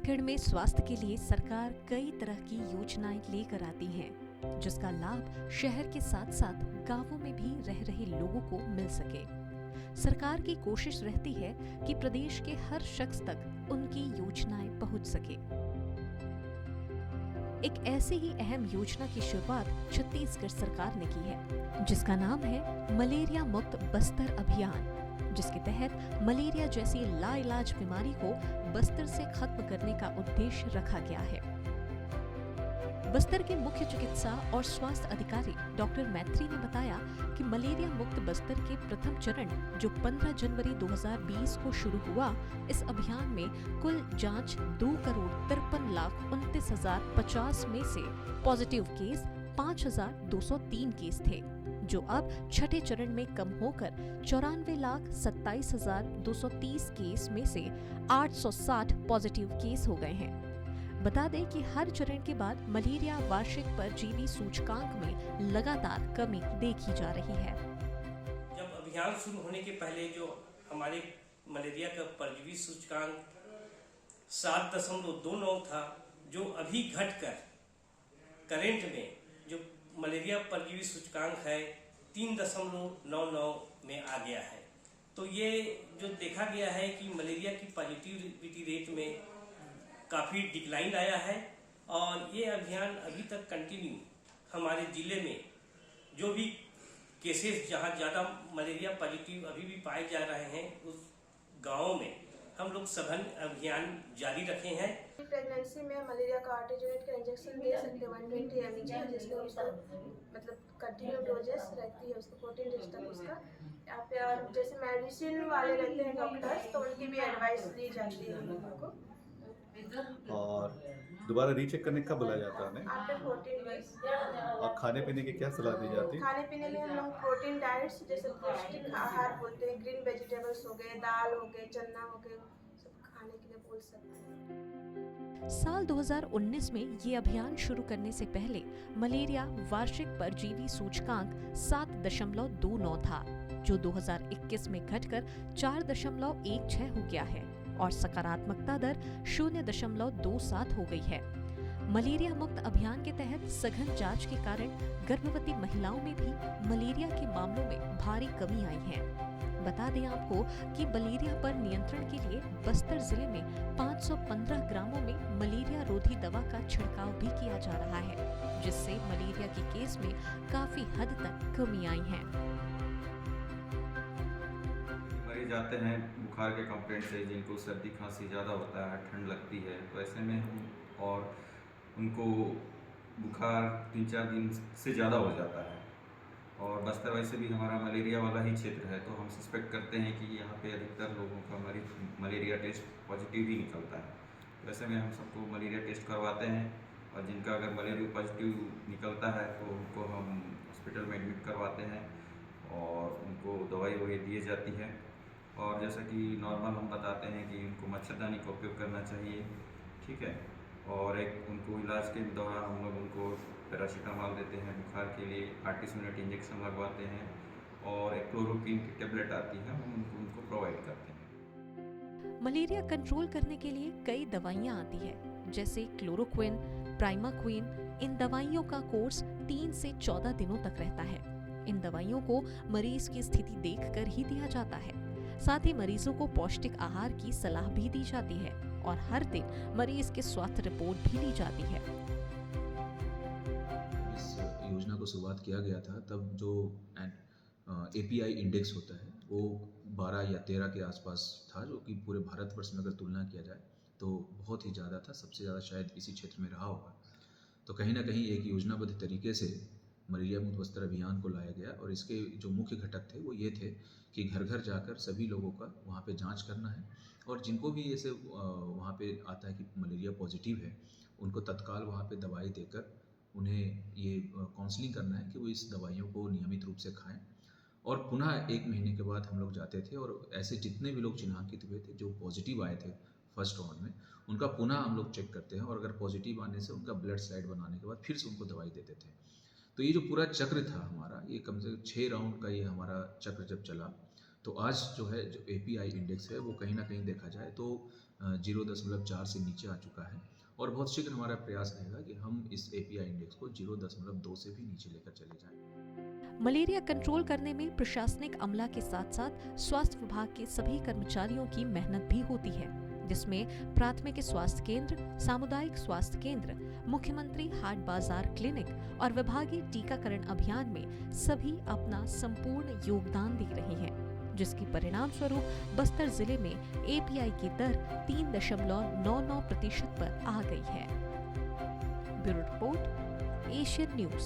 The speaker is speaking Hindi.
छत्तीसगढ़ में स्वास्थ्य के लिए सरकार कई तरह की योजनाएं लेकर आती है, जिसका लाभ शहर के साथ साथ गांवों में भी रह रहे लोगों को मिल सके। सरकार की कोशिश रहती है कि प्रदेश के हर शख्स तक उनकी योजनाएं पहुंच सके। एक ऐसी ही अहम योजना की शुरुआत छत्तीसगढ़ सरकार ने की है, जिसका नाम है मलेरिया मुक्त बस्तर अभियान, जिसके तहत मलेरिया जैसी लाइलाज बीमारी को बस्तर से खत्म करने का उद्देश्य रखा गया है। बस्तर के मुख्य चिकित्सा और स्वास्थ्य अधिकारी डॉक्टर मैत्री ने बताया कि मलेरिया मुक्त बस्तर के प्रथम चरण जो 15 जनवरी 2020 को शुरू हुआ, इस अभियान में कुल जांच 2,53,29,050 में से पॉजिटिव केस 5,203 केस थे, जो अब छठे चरण में कम होकर 94,27,230 केस में से 860 पॉजिटिव केस हो गए हैं। बता दें कि हर चरण के बाद मलेरिया वार्षिक परजीवी सूचकांक में लगातार कमी देखी जा रही है। जब अभियान शुरू होने के पहले जो हमारे मलेरिया का परजीवी सूचकांक 7.29 था, जो अभी घटकर करेंट में जो मलेरिया परजीवी सूचकांक है 3.99 में आ गया है। तो ये जो देखा गया है कि मलेरिया की पॉजिटिविटी रेट में काफ़ी डिक्लाइन आया है और ये अभियान अभी तक कंटिन्यू हमारे जिले में जो भी केसेस जहाँ ज़्यादा मलेरिया पॉजिटिव अभी भी पाए जा रहे हैं, उस गाँव में हम लोग सघन अभियान जारी रखे हैं। प्रेगनेंसी में मलेरिया का आर्टिजोनेट का इंजेक्शन दे सकते हैं 120 mg का, जिसमें उसको मतलब कंटिन्यू डोजेस रहती है उसको 14 डेज तक उसका। यहाँ पे और जैसे मेडिसिन वाले रहते हैं डॉक्टर्स, तो उनकी भी एडवाइस दी जाती है हम लोगों को। और दोबारा रीचेक करने कब बुलाया जाता है? After 14 days. और खाने पीने की क्या सलाह दी जाती है? खाने पीने में हम लोग प्रोटीन डाइट्स, जैसे पौष्टिक आहार बोलते हैं, ग्रीन वेजिटेबल्स हो गए, दाल हो गए, चना हो गए, सब खाने के लिए बोल सकते हैं। साल 2019 में ये अभियान शुरू करने से पहले मलेरिया वार्षिक परजीवी सूचकांक 7.29 था, जो 2021 में घटकर 4.16 हो गया है और सकारात्मकता दर 0.27 हो गई है। मलेरिया मुक्त अभियान के तहत सघन जांच के कारण गर्भवती महिलाओं में भी मलेरिया के मामलों में भारी कमी आई है। बता दें आपको कि मलेरिया पर नियंत्रण के लिए बस्तर जिले में 515 ग्रामों में मलेरिया रोधी दवा का छिड़काव भी किया जा रहा है, जिससे मलेरिया के केस में काफी हद तक कमी आई है। मरीज आते हैं बुखार के कंप्लेंट से, जिनको सर्दी खांसी ज़्यादा होता है, ठंड लगती है, तो ऐसे में हम और उनको बुखार 3-4 दिन से ज़्यादा हो जाता है और बस्तर वैसे भी हमारा मलेरिया वाला ही क्षेत्र है, तो हम सस्पेक्ट करते हैं कि यहाँ पे अधिकतर लोगों का मलेरिया टेस्ट पॉजिटिव ही निकलता है। वैसे में हम सबको मलेरिया टेस्ट करवाते हैं और जिनका अगर मलेरिया पॉजिटिव निकलता है तो उनको हम हॉस्पिटल में एडमिट करवाते हैं और उनको दवाई दी जाती है। और जैसा कि नॉर्मल हम बताते हैं कि उनको मच्छरदानी का उपयोग करना चाहिए, ठीक है। और एक उनको इलाज के दौरान हम लोग उनको पैरासीटामोल देते हैं बुखार के लिए, 38 मिनट इंजेक्शन लगवाते हैं और एक क्लोरोक्विन की टेबलेट आती है, हम उनको प्रोवाइड करते हैं। मलेरिया कंट्रोल करने के लिए कई दवाइयां आती है, जैसे क्लोरोक्विन, प्राइमाक्विन। इन दवाइयों का कोर्स 3 से 14 दिनों तक रहता है। इन दवाइयों को मरीज की स्थिति देखकर ही दिया जाता है। साथ ही मरीजों को पौष्टिक आहार की सलाह भी दी जाती है और हर दिन मरीज के स्वास्थ्य रिपोर्ट भी ली जाती है। इस योजना को शुरुआत किया गया था तब जो API इंडेक्स होता है वो 12 या 13 के आसपास था, जो कि पूरे भारतवर्ष में अगर तुलना किया जाए तो बहुत ही ज़्यादा था, सबसे ज़्यादा शायद इसी क्षेत्र में रहा होगा। तो कहीं ना कहीं एक योजनाबद्ध तरीके से मलेरिया मुक्त बस्तर अभियान को लाया गया और इसके जो मुख्य घटक थे वो ये थे कि घर घर जाकर सभी लोगों का वहाँ पे जांच करना है और जिनको भी ऐसे वहाँ पे आता है कि मलेरिया पॉजिटिव है, उनको तत्काल वहाँ पे दवाई देकर उन्हें ये काउंसलिंग करना है कि वो इस दवाइयों को नियमित रूप से खाएं। और पुनः 1 महीने के बाद हम लोग जाते थे और ऐसे जितने भी लोग चिन्हांकित हुए थे जो पॉजिटिव आए थे फर्स्ट राउंड में, उनका पुनः हम लोग चेक करते हैं और अगर पॉजिटिव आने से उनका ब्लड स्लाइड बनाने के बाद फिर से उनको दवाई देते थे। तो ये जो पूरा चक्र था हमारा, ये कम से कम 6 राउंड का ये हमारा चक्र जब चला, तो आज जो है जो API इंडेक्स है वो कहीं ना कहीं देखा जाए तो 0.4 से नीचे आ चुका है और बहुत शीघ्र हमारा प्रयास रहेगा कि हम इस API इंडेक्स को 0.2 से भी नीचे लेकर चले जाएं। मलेरिया कंट्रोल करने में प्रशासनिक अमला के साथ साथ स्वास्थ्य विभाग के सभी कर्मचारियों की मेहनत भी होती है, जिसमें प्राथमिक स्वास्थ्य केंद्र, सामुदायिक स्वास्थ्य केंद्र, मुख्यमंत्री हाट बाजार क्लिनिक और विभागीय टीकाकरण अभियान में सभी अपना संपूर्ण योगदान दे रहे हैं, जिसके परिणाम स्वरूप बस्तर जिले में API की दर 3.99% पर आ गई है। Bureau report, Asian news.